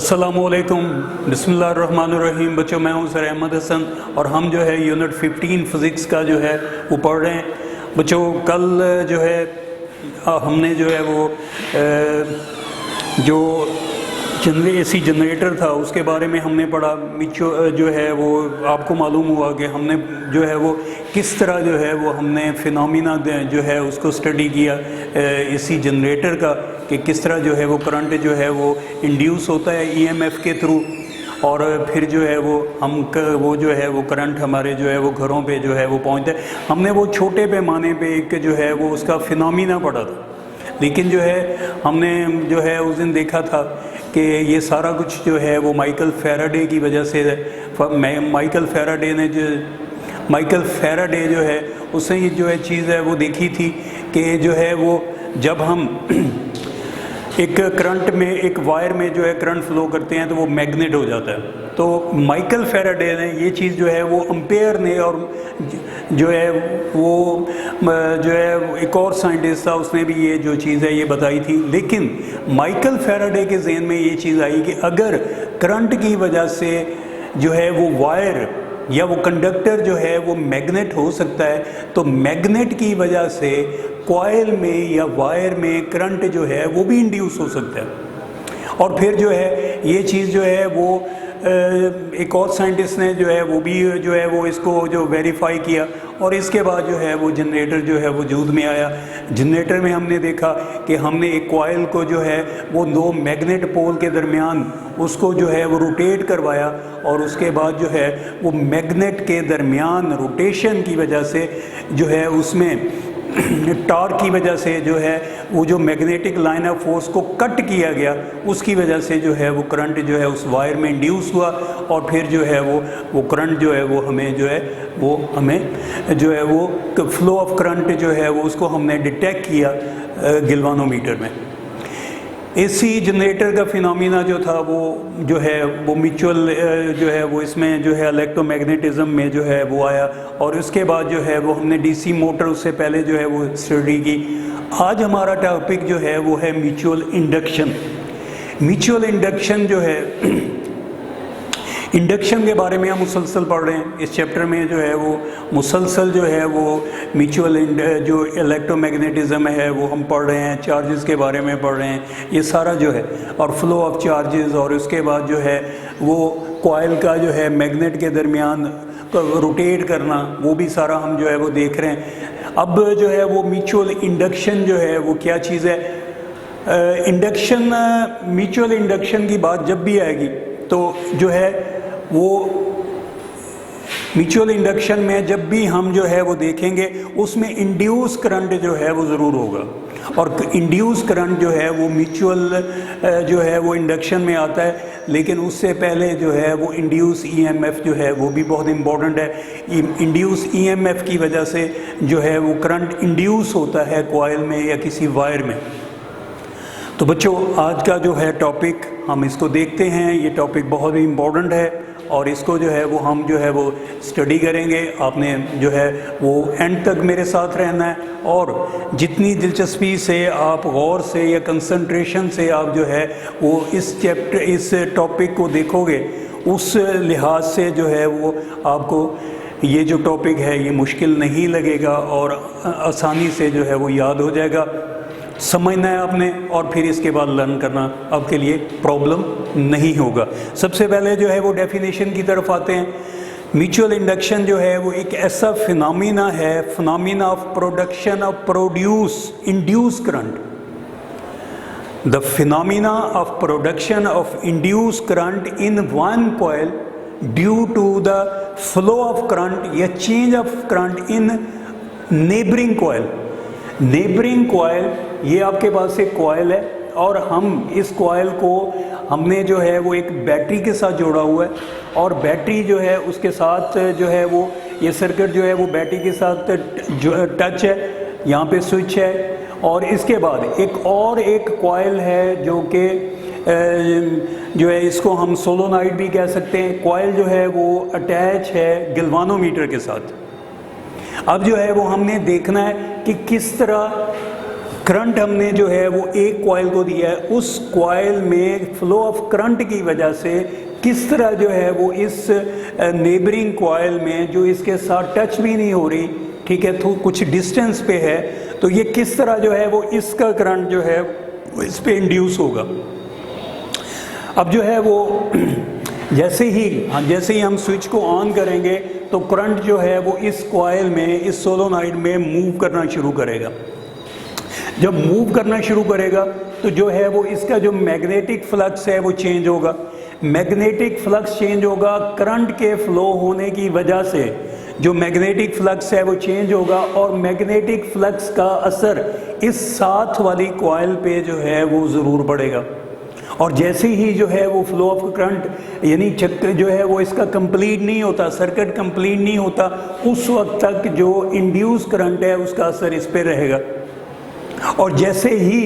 अस्सलामुअलैकुम, बिस्मिल्लाहिर्रहमानिर्रहीम। बच्चों, मैं हूं सर अहमद हसन और हम जो है यूनिट 15 फिज़िक्स का जो है वो पढ़ रहे हैं। बच्चों, कल जो है हमने जो है वो जो एसी जनरेटर था उसके बारे में हमने पढ़ा। जो है वो आपको मालूम हुआ कि हमने जो है वो किस तरह जो है वो हमने फिनोमिना जो है उसको स्टडी किया एसी जनरेटर का, कि किस तरह जो है वो करंट जो है वो इंड्यूस होता है ईएमएफ के थ्रू, और फिर जो है वो वो जो है वो करंट हमारे जो है वो घरों पे जो है वो पहुंचता है। हमने वो छोटे पैमाने पे एक जो है वो उसका फिनोमिना पढ़ा था, लेकिन जो है हमने जो है उस दिन देखा था कि ये सारा कुछ जो है वो माइकल फैराडे की वजह से माइकल फैराडे जो है उसने ये जो है चीज़ है वो देखी थी कि जो है वो जब हम एक करंट में एक वायर में जो है करंट फ्लो करते हैं तो वो मैग्नेट हो जाता है। तो माइकल फैराडे ने ये चीज़ जो है वो एम्पेयर ने और जो है वो जो है एक और साइंटिस्ट था उसने भी ये जो चीज़ है ये बताई थी। लेकिन माइकल फैराडे के ज़हन में ये चीज़ आई कि अगर करंट की वजह से जो है वो वायर या वो कंडक्टर जो है वो मैग्नेट हो सकता है, तो मैग्नेट की वजह से कॉइल में या वायर में करंट जो है वो भी इंड्यूस हो सकता है। और फिर जो है ये चीज़ जो है वो एक और साइंटिस्ट ने जो है वो भी जो है वो इसको जो वेरीफाई किया, और इसके बाद जो है वो जनरेटर जो है वो वजूद में आया। जनरेटर में हमने देखा कि हमने एक कॉइल को जो है वो दो मैग्नेट पोल के दरमियान उसको जो है वो रोटेट करवाया, और उसके बाद जो है वो मैग्नेट के दरमियान रोटेशन की वजह से जो है उसमें टॉर्क की वजह से जो है वो जो मैग्नेटिक लाइन ऑफ फोर्स को कट किया गया, उसकी वजह से जो है वो करंट जो है उस वायर में इंड्यूस हुआ, और फिर जो है वो करंट जो है वो हमें जो है वो फ्लो ऑफ करंट जो है वो उसको हमने डिटेक्ट किया गिल्वानोमीटर में। एसी जनरेटर का फिनोमिना जो था वो जो है वो म्यूचुअल जो है वो इसमें जो है इलेक्ट्रोमैग्नेटिज्म में जो है वो आया, और उसके बाद जो है वो हमने डीसी मोटर उससे पहले जो है वो स्टडी की। आज हमारा टॉपिक जो है वो है म्यूचुअल इंडक्शन। म्यूचुअल इंडक्शन जो है इंडक्शन के बारे में हम मुसलसल पढ़ रहे हैं। इस चैप्टर में जो है वो मुसलसल जो है वो म्यूचुअल जो इलेक्ट्रोमैग्नेटिज्म है वो हम पढ़ रहे हैं, चार्जेस के बारे में पढ़ रहे हैं, ये सारा जो है, और फ्लो ऑफ चार्जेस, और उसके बाद जो है वो कॉइल का जो है मैग्नेट के दरमियान रोटेट करना, वो भी सारा हम जो है वो देख रहे हैं। अब जो है वो म्यूचुअल इंडक्शन जो है वो क्या चीज़ है। म्यूचुअल इंडक्शन की बात जब भी आएगी तो जो है वो म्यूचुअल इंडक्शन में जब भी हम जो है वो देखेंगे उसमें इंड्यूस करंट जो है वो ज़रूर होगा, और इंड्यूस करंट जो है वो म्यूचुअल जो है वो इंडक्शन में आता है। लेकिन उससे पहले जो है वो इंड्यूस ईएमएफ जो है वो भी बहुत इम्पोर्टेंट है। इंड्यूस ईएमएफ की वजह से जो है वो करंट इंड्यूस होता है कॉइल में या किसी वायर में। तो बच्चों, आज का जो है टॉपिक हम इसको देखते हैं। ये टॉपिक बहुत ही इम्पोर्टेंट है और इसको जो है वो हम जो है वो स्टडी करेंगे। आपने जो है वो एंड तक मेरे साथ रहना है, और जितनी दिलचस्पी से आप गौर से या कंसंट्रेशन से आप जो है वो इस टॉपिक को देखोगे, उस लिहाज से जो है वो आपको ये जो टॉपिक है ये मुश्किल नहीं लगेगा और आसानी से जो है वो याद हो जाएगा। समझना है आपने, और फिर इसके बाद लर्न करना आपके लिए प्रॉब्लम नहीं होगा। सबसे पहले जो है वो डेफिनेशन की तरफ आते हैं। म्यूचुअल इंडक्शन जो है वो एक ऐसा फिनोमिना है, phenomena of production of induce current. The phenomena of production of induce current in one coil due to the flow of current या change of current in neighbouring coil. Neighbouring coil, ये आपके पास एक coil है, और हम इस coil को हमने जो है वो एक बैटरी के साथ जोड़ा हुआ है, और बैटरी जो है उसके साथ जो है वो ये सर्किट जो है वो बैटरी के साथ जो टच है, यहाँ पे स्विच है, और इसके बाद एक कॉइल है जो कि जो है इसको हम सोलोनाइड भी कह सकते हैं। कॉइल जो है वो अटैच है गिल्वानोमीटर के साथ। अब जो है वो हमने देखना है कि किस तरह करंट हमने जो है वो एक कॉइल को दिया है, उस कॉइल में फ्लो ऑफ करंट की वजह से किस तरह जो है वो इस नेबरिंग कॉइल में जो इसके साथ टच भी नहीं हो रही, ठीक है, तो कुछ डिस्टेंस पे है, तो ये किस तरह जो है वो इसका करंट जो है वो इस पे इंड्यूस होगा। अब जो है वो जैसे ही हम स्विच को ऑन करेंगे तो करंट जो है वो इस कॉइल में, इस सोलोनॉइड में मूव करना शुरू करेगा। जब मूव करना शुरू करेगा तो जो है वो इसका जो मैग्नेटिक फ्लक्स है वो चेंज होगा। मैग्नेटिक फ्लक्स चेंज होगा, करंट के फ्लो होने की वजह से जो मैग्नेटिक फ्लक्स है वो चेंज होगा, और मैग्नेटिक फ्लक्स का असर इस साथ वाली कॉइल पे जो है वो ज़रूर पड़ेगा। और जैसे ही जो है वो फ्लो ऑफ करंट यानी चक्र जो है वो इसका कंप्लीट नहीं होता, सर्किट कंप्लीट नहीं होता, उस वक्त तक जो इंड्यूस करंट है उसका असर इस पे रहेगा। और जैसे ही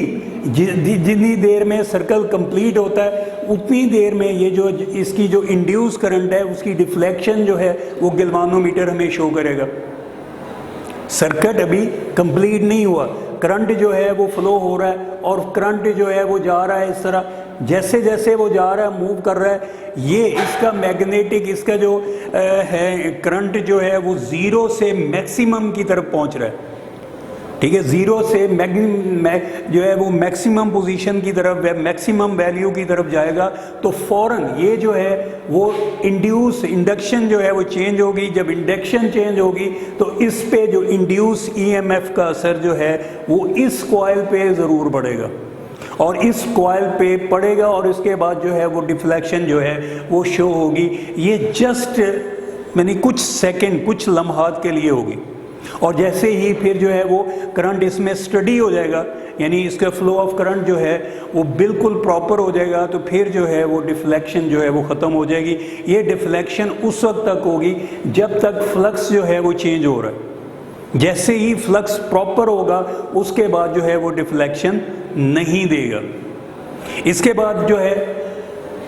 जितनी देर में सर्कल कंप्लीट होता है उतनी देर में ये जो इसकी जो इंड्यूस करंट है उसकी डिफ्लेक्शन जो है वो गैल्वानोमीटर हमें शो करेगा। सर्किट अभी कंप्लीट नहीं हुआ, करंट जो है वो फ्लो हो रहा है और करंट जो है वो जा रहा है इस तरह, जैसे जैसे वो जा रहा है, मूव कर रहा है, ये इसका मैग्नेटिक, इसका जो है करंट जो है वो ज़ीरो से मैक्सिमम की तरफ पहुंच रहा है, ठीक है, ज़ीरो से जो है वो मैक्सिमम पोजीशन की तरफ, मैक्सिमम वैल्यू की तरफ जाएगा। तो फ़ौरन ये जो है वो इंडक्शन जो है वो चेंज होगी। जब इंडक्शन चेंज होगी तो इस पे जो इंड्यूस ईएमएफ का असर जो है वो इस कॉइल पे ज़रूर पड़ेगा, और इस कॉइल पे पड़ेगा, और इसके बाद जो है वो डिफ्लेक्शन जो है वो शो होगी। ये जस्ट यानी कुछ सेकंड, कुछ लम्हात के लिए होगी। और जैसे ही फिर जो है वो करंट इसमें स्टडी हो जाएगा, यानी इसका फ्लो ऑफ करंट जो है वो बिल्कुल प्रॉपर हो जाएगा, तो फिर जो है वो डिफ्लेक्शन जो है वो ख़त्म हो जाएगी। ये डिफ्लेक्शन उस वक्त तक होगी जब तक फ्लक्स जो है वो चेंज हो रहा है। जैसे ही फ्लक्स प्रॉपर होगा उसके बाद जो है वो डिफ्लेक्शन नहीं देगा। इसके बाद जो है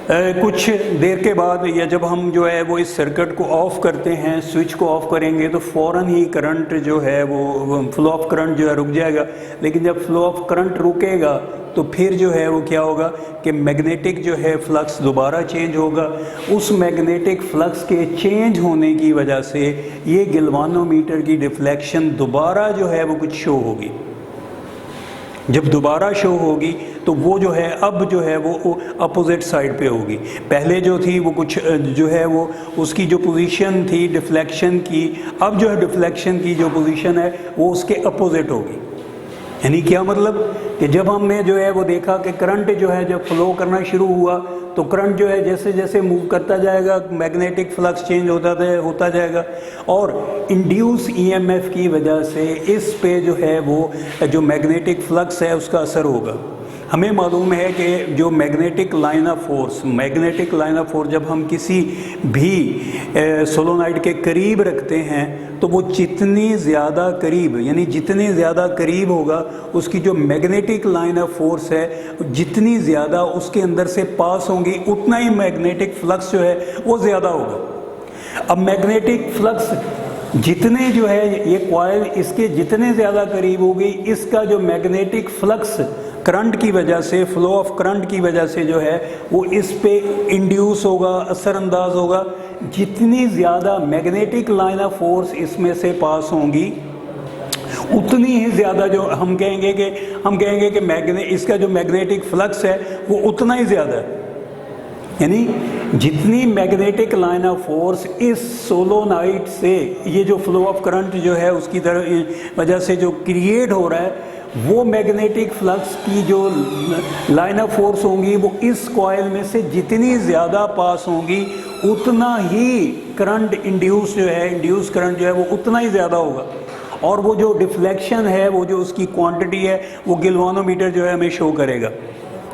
कुछ देर के बाद, या जब हम जो है वो इस सर्किट को ऑफ़ करते हैं, स्विच को ऑफ़ करेंगे तो फ़ौरन ही करंट जो है वो फ्लो ऑफ करंट जो है रुक जाएगा। लेकिन जब फ्लो ऑफ करंट रुकेगा तो फिर जो है वो क्या होगा कि मैग्नेटिक जो है फ्लक्स दोबारा चेंज होगा। उस मैग्नेटिक फ्लक्स के चेंज होने की वजह से ये गैल्वानोमीटर की डिफ्लेक्शन दोबारा जो है वो कुछ शो होगी। जब दोबारा शो होगी तो वो जो है अब जो है वो अपोजिट साइड पे होगी। पहले जो थी वो कुछ जो है वो उसकी जो पोजीशन थी डिफ्लेक्शन की, अब जो है डिफ्लेक्शन की जो पोजीशन है वो उसके अपोजिट होगी। यानी क्या मतलब कि जब हमने जो है वो देखा कि करंट जो है जब फ्लो करना शुरू हुआ तो करंट जो है जैसे जैसे मूव करता जाएगा मैग्नेटिक फ्लक्स चेंज होता जाएगा, और इंड्यूस ईएमएफ की वजह से इस पे जो है वो जो मैग्नेटिक फ्लक्स है उसका असर होगा। हमें मालूम है कि जो मैग्नेटिक लाइन ऑफ फोर्स जब हम किसी भी सोलोनाइड के करीब रखते हैं तो वो जितनी ज़्यादा करीब, यानी जितने ज़्यादा करीब होगा उसकी जो मैग्नेटिक लाइन ऑफ फोर्स है जितनी ज़्यादा उसके अंदर से पास होंगी उतना ही मैग्नेटिक फ्लक्स जो है वो ज़्यादा होगा। अब मैग्नेटिक फ्लक्स जितने जो है ये कॉइल इसके जितने ज़्यादा करीब होगी, इसका जो मैग्नेटिक फ्लक्स करंट की वजह से, फ्लो ऑफ करंट की वजह से जो है वो इस पे इंड्यूस होगा, असरअंदाज होगा। जितनी ज़्यादा मैग्नेटिक लाइन ऑफ फोर्स इसमें से पास होंगी उतनी ही ज़्यादा जो हम कहेंगे कि इसका जो मैग्नेटिक फ्लक्स है वो उतना ही ज़्यादा है। यानी जितनी मैग्नेटिक लाइन ऑफ फोर्स इस सोलोनाइड से ये जो फ्लो ऑफ करंट जो है उसकी तरह वजह से जो क्रिएट हो रहा है, वो मैग्नेटिक फ्लक्स की जो लाइन ऑफ फोर्स होंगी वो इस कॉइल में से जितनी ज़्यादा पास होंगी उतना ही करंट इंड्यूस करंट जो है वो उतना ही ज़्यादा होगा। और वो जो डिफ्लेक्शन है, वो जो उसकी क्वांटिटी है, वो गैल्वानोमीटर जो है हमें शो करेगा।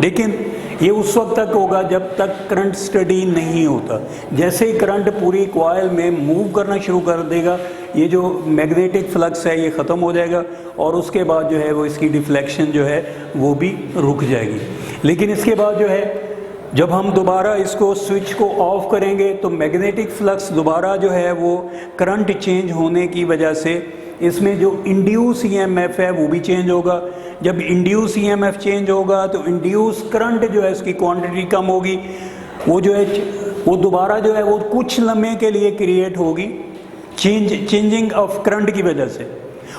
लेकिन ये उस वक्त तक होगा जब तक करंट स्टडी नहीं होता। जैसे ही करंट पूरी कॉइल में मूव करना शुरू कर देगा, ये जो मैग्नेटिक फ्लक्स है ये ख़त्म हो जाएगा, और उसके बाद जो है वो इसकी डिफ्लेक्शन जो है वो भी रुक जाएगी। लेकिन इसके बाद जो है जब हम दोबारा इसको स्विच को ऑफ करेंगे तो मैग्नेटिक फ्लक्स दोबारा जो है वो करंट चेंज होने की वजह से इसमें जो इंड्यूस ईएमएफ है वो भी चेंज होगा। जब इंड्यूस ईएमएफ चेंज होगा तो इंड्यूस करंट जो है उसकी क्वांटिटी कम होगी, वो जो है वो दोबारा जो है वो कुछ लम्हे के लिए क्रिएट होगी चेंजिंग ऑफ करंट की वजह से,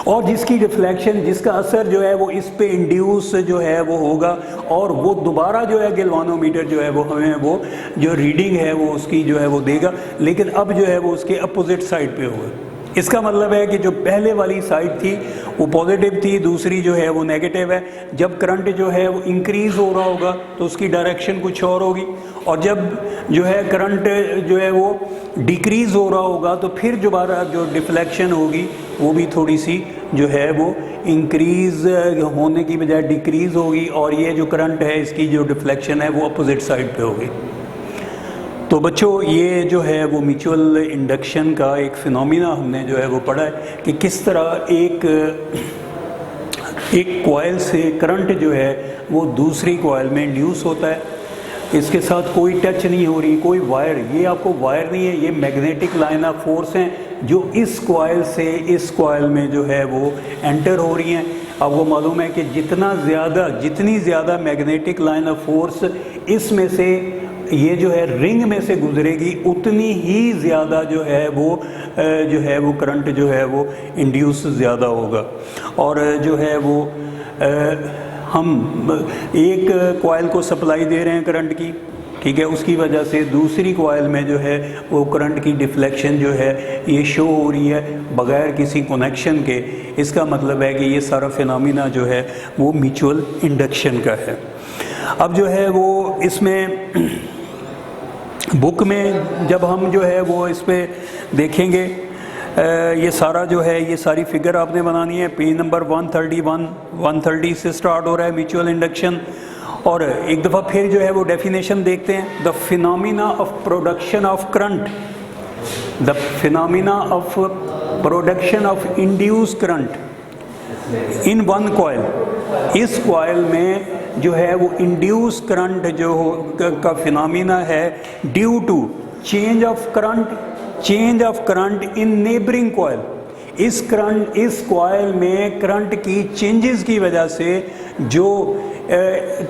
और जिसकी रिफ्लेक्शन, जिसका असर जो है वो इस पे इंड्यूस जो है वो होगा, और वो दोबारा जो है गैल्वानोमीटर जो है वो हमें वो जो रीडिंग है वो उसकी जो है वो देगा, लेकिन अब जो है वो उसके अपोजिट साइड पे होगा। इसका मतलब है कि जो पहले वाली साइड थी वो पॉजिटिव थी, दूसरी जो है वो नेगेटिव है। जब करंट जो है वो इंक्रीज़ हो रहा होगा तो उसकी डायरेक्शन कुछ और होगी, और जब जो है करंट जो है वो डिक्रीज़ हो रहा होगा तो फिर दोबारा जो डिफ्लेक्शन होगी वो भी थोड़ी सी जो है वो इंक्रीज़ होने की बजाय डिक्रीज़ होगी, और ये जो करंट है इसकी जो डिफ्लेक्शन है वो अपोजिट साइड पे होगी। तो बच्चों, ये जो है वो म्यूचुअल इंडक्शन का एक फिनोमिना हमने जो है वो पढ़ा है कि किस तरह एक कॉइल से करंट जो है वो दूसरी कॉइल में इंड्यूस होता है। इसके साथ कोई टच नहीं हो रही, कोई वायर, ये आपको वायर नहीं है, ये मैग्नेटिक लाइन ऑफ फोर्स हैं जो इस कॉइल से इस कॉइल में जो है वो एंटर हो रही हैं। आपको मालूम है कि जितनी ज़्यादा मैग्नेटिक लाइन ऑफ फोर्स इसमें से ये जो है रिंग में से गुजरेगी, उतनी ही ज़्यादा जो है वो करंट जो है वो इंड्यूस ज़्यादा होगा। और जो है वो हम एक कॉइल को सप्लाई दे रहे हैं करंट की, ठीक है, उसकी वजह से दूसरी कॉइल में जो है वो करंट की डिफ्लेक्शन जो है ये शो हो रही है बगैर किसी कनेक्शन के। इसका मतलब है कि ये सारा फिनोमिना जो है वो म्यूचुअल इंडक्शन का है। अब जो है वो इसमें बुक में जब हम जो है वो इस पे देखेंगे, ये सारा जो है ये सारी फिगर आपने बनानी है। पेज नंबर 130 से स्टार्ट हो रहा है म्यूचुअल इंडक्शन। और एक दफ़ा फिर जो है वो डेफिनेशन देखते हैं। The phenomena of production of current, the phenomena of production of induce current in one coil. इस कॉइल में जो है वो इंड्यूस करंट जो का फिनोमिना है due to change of current in neighbouring coil. इस कॉइल में करंट की चेंजेस की वजह से जो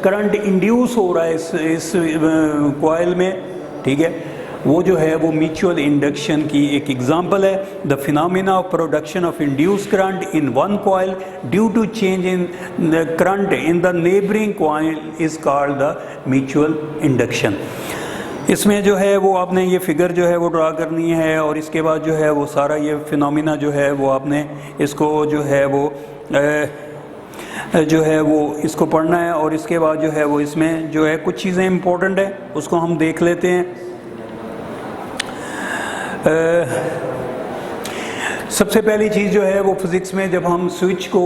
करंट इंड्यूस हो रहा है इस कॉइल में, ठीक है, वो जो है वो म्यूचुअल इंडक्शन की एक एग्जांपल है। The phenomena of production of induce current in one coil due to change in current in the neighbouring coil is called the mutual induction. इसमें जो है वो आपने ये फिगर जो है वो ड्रा करनी है, और इसके बाद जो है वो सारा ये फिनोमिना जो है वो आपने इसको जो है वो इसको पढ़ना है। और इसके बाद जो है वो इसमें जो है कुछ चीज़ें इंपॉर्टेंट है उसको हम देख लेते हैं। सबसे पहली चीज़ जो है वो फिज़िक्स में जब हम स्विच को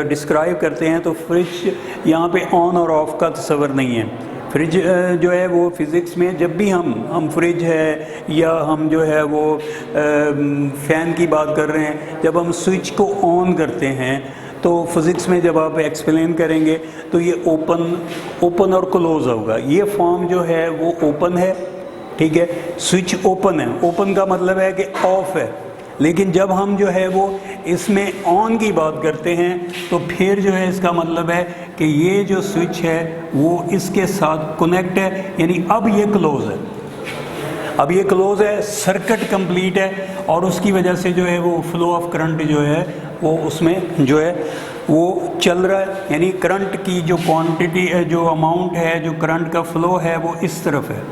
डिस्क्राइब करते हैं तो फ्रिज यहाँ पे ऑन और ऑफ का तस्वर नहीं है। फ्रिज जो है वो फिज़िक्स में जब भी हम फ्रिज है या हम जो है वो फ़ैन की बात कर रहे हैं, जब हम स्विच को ऑन करते हैं तो फिज़िक्स में जब आप एक्सप्लेन करेंगे तो ये ओपन और क्लोज होगा। ये फॉर्म जो है वो ओपन है, ठीक है, स्विच ओपन है। ओपन का मतलब है कि ऑफ है। लेकिन जब हम जो है वो इसमें ऑन की बात करते हैं तो फिर जो है इसका मतलब है कि ये जो स्विच है वो इसके साथ कनेक्ट है, यानी अब ये क्लोज है, अब ये क्लोज है, सर्किट कंप्लीट है, और उसकी वजह से जो है वो फ्लो ऑफ करंट जो है वो उसमें जो है वो चल रहा है। यानी करंट की जो क्वांटिटी है, जो अमाउंट है, जो करंट का फ्लो है वो इस तरफ है।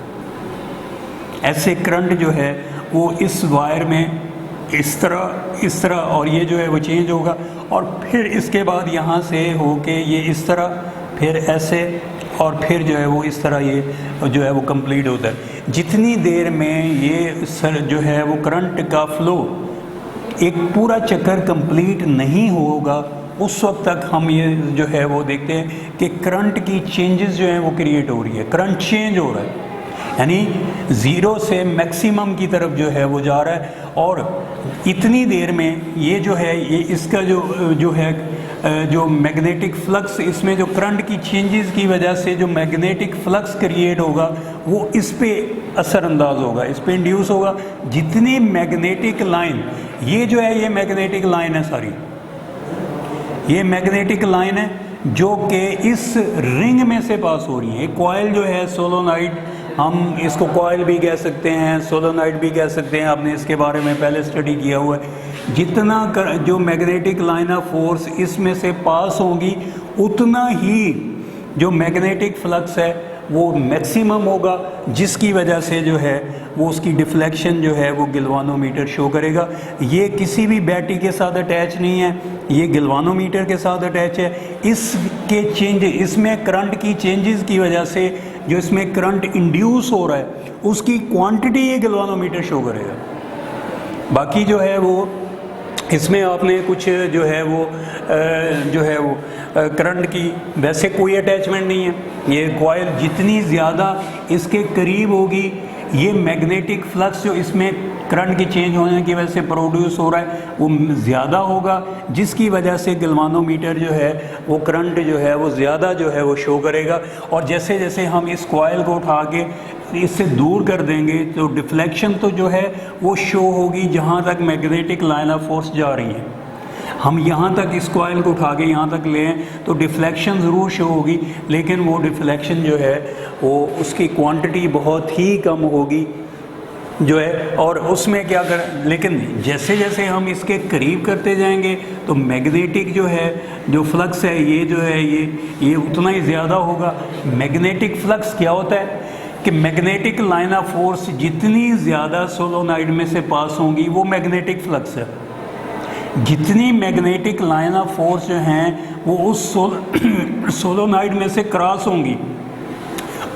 ऐसे करंट जो है वो इस वायर में इस तरह और ये जो है वो चेंज होगा, और फिर इसके बाद यहाँ से होके ये इस तरह, फिर ऐसे, और फिर जो है वो इस तरह ये जो है वो कंप्लीट होता है। जितनी देर में ये जो है वो करंट का फ्लो एक पूरा चक्कर कंप्लीट नहीं होगा, उस वक्त तक हम ये जो है वो देखते हैं कि करंट की चेंजेस जो हैं वो क्रिएट हो रही है, करंट चेंज हो रहा है, यानी ज़ीरो से मैक्सिमम की तरफ जो है वो जा रहा है। और इतनी देर में ये जो है ये इसका जो है जो मैग्नेटिक फ्लक्स, इसमें जो करंट की चेंजेस की वजह से जो मैग्नेटिक फ्लक्स क्रिएट होगा वो इस पे असरअंदाज होगा, इस पे इंड्यूस होगा। जितनी मैग्नेटिक लाइन, ये जो है ये मैग्नेटिक लाइन है सारी, ये मैग्नेटिक लाइन है जो कि इस रिंग में से पास हो रही है। कॉइल जो है सोलोनाइड, हम इसको कॉइल भी कह सकते हैं, सोलोनाइड भी कह सकते हैं, आपने इसके बारे में पहले स्टडी किया हुआ है। जितना जो मैग्नेटिक लाइन ऑफ फोर्स इसमें से पास होगी उतना ही जो मैग्नेटिक फ्लक्स है वो मैक्सिमम होगा, जिसकी वजह से जो है वो उसकी डिफ्लेक्शन जो है वो गिलवानोमीटर शो करेगा। ये किसी भी बैटरी के साथ अटैच नहीं है, ये गिलवानोमीटर के साथ अटैच है। इसके चेंज, इसमें करंट की चेंजेस की वजह से जो इसमें करंट इंड्यूस हो रहा है उसकी क्वांटिटी ये गिलवानोमीटर शो करेगा। बाकी जो है वो इसमें आपने कुछ जो है वो करंट की वैसे कोई अटैचमेंट नहीं है। ये कॉइल जितनी ज़्यादा इसके करीब होगी, ये मैग्नेटिक फ्लक्स जो इसमें करंट की चेंज होने की वजह से प्रोड्यूस हो रहा है वो ज़्यादा होगा, जिसकी वजह से गलवानोमीटर जो है वो करंट जो है वो ज़्यादा जो है वो शो करेगा। और जैसे जैसे हम इस कॉइल को उठा के इससे दूर कर देंगे तो डिफ्लेक्शन तो जो है वो शो होगी जहाँ तक मैग्नेटिक लाइन ऑफ फोर्स जा रही है। हम यहाँ तक इस कॉइल को उठा के यहाँ तक लें तो डिफ्लेक्शन ज़रूर शो होगी, लेकिन वो डिफ्लेक्शन जो है वो उसकी क्वांटिटी बहुत ही कम होगी जो है। और उसमें क्या कर, लेकिन जैसे जैसे हम इसके करीब करते जाएंगे तो मैग्नेटिक जो है जो फ्लक्स है ये जो है ये उतना ही ज़्यादा होगा। मैग्नेटिक फ्लक्स क्या होता है कि मैग्नेटिक लाइन ऑफ फोर्स जितनी ज़्यादा सोलोनाइड में से पास होंगी वो मैग्नेटिक फ्लक्स है। जितनी मैग्नेटिक लाइन ऑफ फोर्स जो हैं वो उस सोलोनाइड में से क्रॉस होंगी,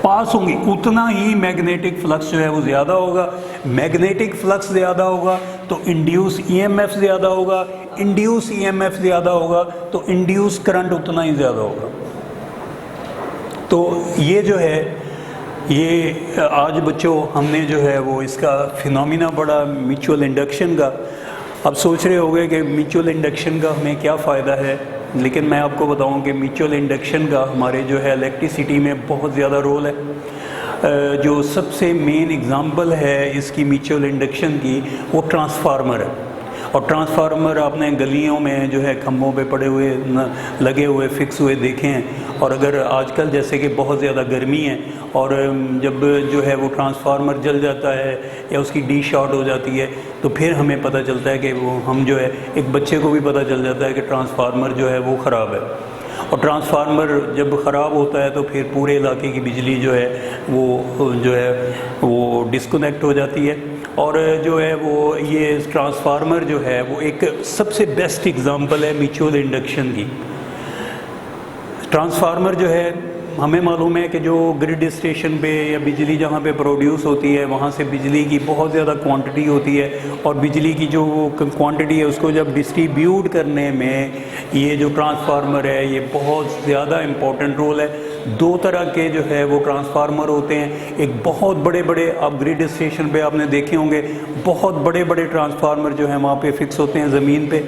पास होंगी, उतना ही मैग्नेटिक फ्लक्स जो है वो ज़्यादा होगा। मैग्नेटिक फ्लक्स ज़्यादा होगा तो इंड्यूस ईएमएफ ज़्यादा होगा, इंड्यूस ईएमएफ ज़्यादा होगा तो इंड्यूस करंट उतना ही ज़्यादा होगा। तो ये जो है ये आज बच्चों हमने जो है वो इसका फिनोमिना पढ़ा म्यूचुअल इंडक्शन का। अब सोच रहे होंगे कि म्यूचुअल इंडक्शन का हमें क्या फ़ायदा है, लेकिन मैं आपको बताऊं कि म्यूचुअल इंडक्शन का हमारे जो है इलेक्ट्रिसिटी में बहुत ज़्यादा रोल है। जो सबसे मेन एग्ज़ाम्पल है इसकी म्यूचुअल इंडक्शन की वो ट्रांसफार्मर है। और ट्रांसफार्मर आपने गलियों में जो है खम्भों पे पड़े हुए लगे हुए फिक्स हुए देखे हैं। और अगर आजकल जैसे कि बहुत ज़्यादा गर्मी है और जब जो है वो ट्रांसफार्मर जल जाता है या उसकी डी शॉर्ट हो जाती है तो फिर हमें पता चलता है कि वो हम जो है एक बच्चे को भी पता चल जाता है कि ट्रांसफार्मर जो है वो ख़राब है। और ट्रांसफार्मर जब ख़राब होता है तो फिर पूरे इलाके की बिजली जो है वो डिस्कनेक्ट हो जाती है। और जो है वो ये ट्रांसफार्मर जो है वो एक सबसे बेस्ट एग्ज़ाम्पल है म्यूचुअल इंडक्शन की। ट्रांसफार्मर जो है हमें मालूम है कि जो ग्रिड स्टेशन पे या बिजली जहाँ पे प्रोड्यूस होती है वहाँ से बिजली की बहुत ज़्यादा क्वांटिटी होती है। और बिजली की जो क्वांटिटी है उसको जब डिस्ट्रीब्यूट करने में ये जो ट्रांसफार्मर है ये बहुत ज़्यादा इम्पोर्टेंट रोल है। दो तरह के जो है वो ट्रांसफार्मर होते हैं। एक बहुत बड़े बड़े, आप ग्रिड स्टेशन पे आपने देखे होंगे बहुत बड़े बड़े ट्रांसफार्मर जो हैं वहाँ पे फिक्स होते हैं ज़मीन पे।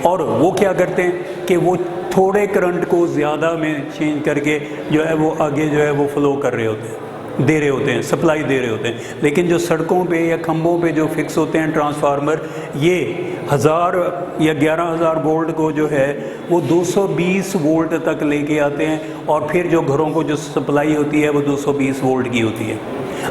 और वो क्या करते हैं कि वो थोड़े करंट को ज़्यादा में चेंज करके जो है वो आगे जो है वो फ्लो कर रहे होते हैं, दे रहे होते हैं, सप्लाई दे रहे होते हैं। लेकिन जो सड़कों पे या खंभों पे जो फिक्स होते हैं ट्रांसफार्मर, ये 1000 या 11000 वोल्ट को जो है वो 220 वोल्ट तक लेके आते हैं। और फिर जो घरों को जो सप्लाई होती है वो 220 वोल्ट की होती है।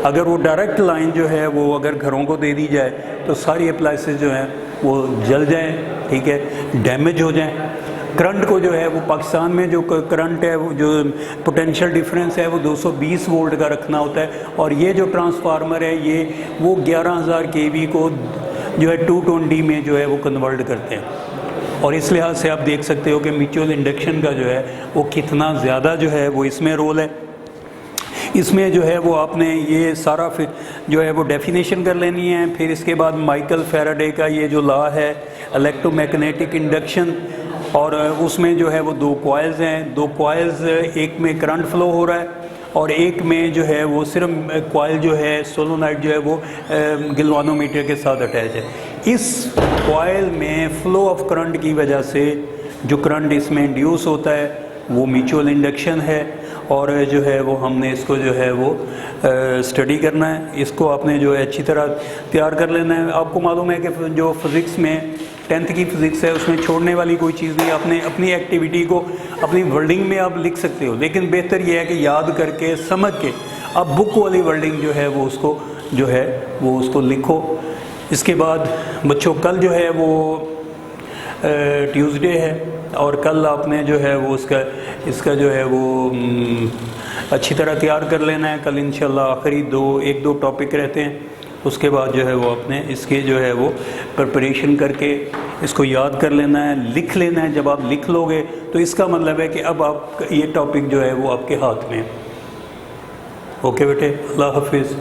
अगर वो डायरेक्ट लाइन जो है वो अगर घरों को दे दी जाए तो सारी अप्लाइंसेस जो हैं वो जल जाएँ, ठीक है, डैमेज हो जाएँ। करंट को जो है वो पाकिस्तान में जो करंट है वो जो पोटेंशियल डिफरेंस है वो 220 वोल्ट का रखना होता है। और ये जो ट्रांसफार्मर है ये वो 11000 kV को जो है 220 में जो है वो कन्वर्ट करते हैं। और इस लिहाज से आप देख सकते हो कि म्यूचुअल इंडक्शन का जो है वो कितना ज़्यादा जो है वो इसमें रोल है। इसमें जो है वो आपने ये सारा फिर जो है वो डेफिनेशन कर लेनी है। फिर इसके बाद माइकल फैराडे का ये जो लॉ है इलेक्ट्रोमैग्नेटिक इंडक्शन, और उसमें जो है वो दो कॉइल्स हैं। दो कॉइल्स, एक में करंट फ्लो हो रहा है और एक में जो है वो सिर्फ कॉइल जो है सोलोनाइड जो है वो गिलवानोमीटर के साथ अटैच है। इस कॉइल में फ्लो ऑफ करंट की वजह से जो करंट इसमें इंड्यूस होता है वो म्यूचुअल इंडक्शन है, और जो है वो हमने इसको जो है वो स्टडी करना है। इसको आपने जो है अच्छी तरह तैयार कर लेना है। आपको मालूम है कि जो फिज़िक्स में 10th की फ़िज़िक्स है उसमें छोड़ने वाली कोई चीज़ नहीं। आपने अपनी एक्टिविटी को अपनी वर्डिंग में आप लिख सकते हो, लेकिन बेहतर यह है कि याद करके समझ के अब बुक वाली वर्डिंग जो है वो उसको जो है वो उसको लिखो। इसके बाद बच्चों कल जो है वो ट्यूसडे है, और कल आपने जो है वो इसका जो है वो अच्छी तरह तैयार कर लेना है। कल इंशाल्लाह आखिरी एक दो टॉपिक रहते हैं, उसके बाद जो है वो अपने इसके जो है वो प्रिपरेशन करके इसको याद कर लेना है, लिख लेना है। जब आप लिख लोगे तो इसका मतलब है कि अब आप ये टॉपिक जो है वो आपके हाथ में है। ओके बेटे, अल्लाह हाफिज़।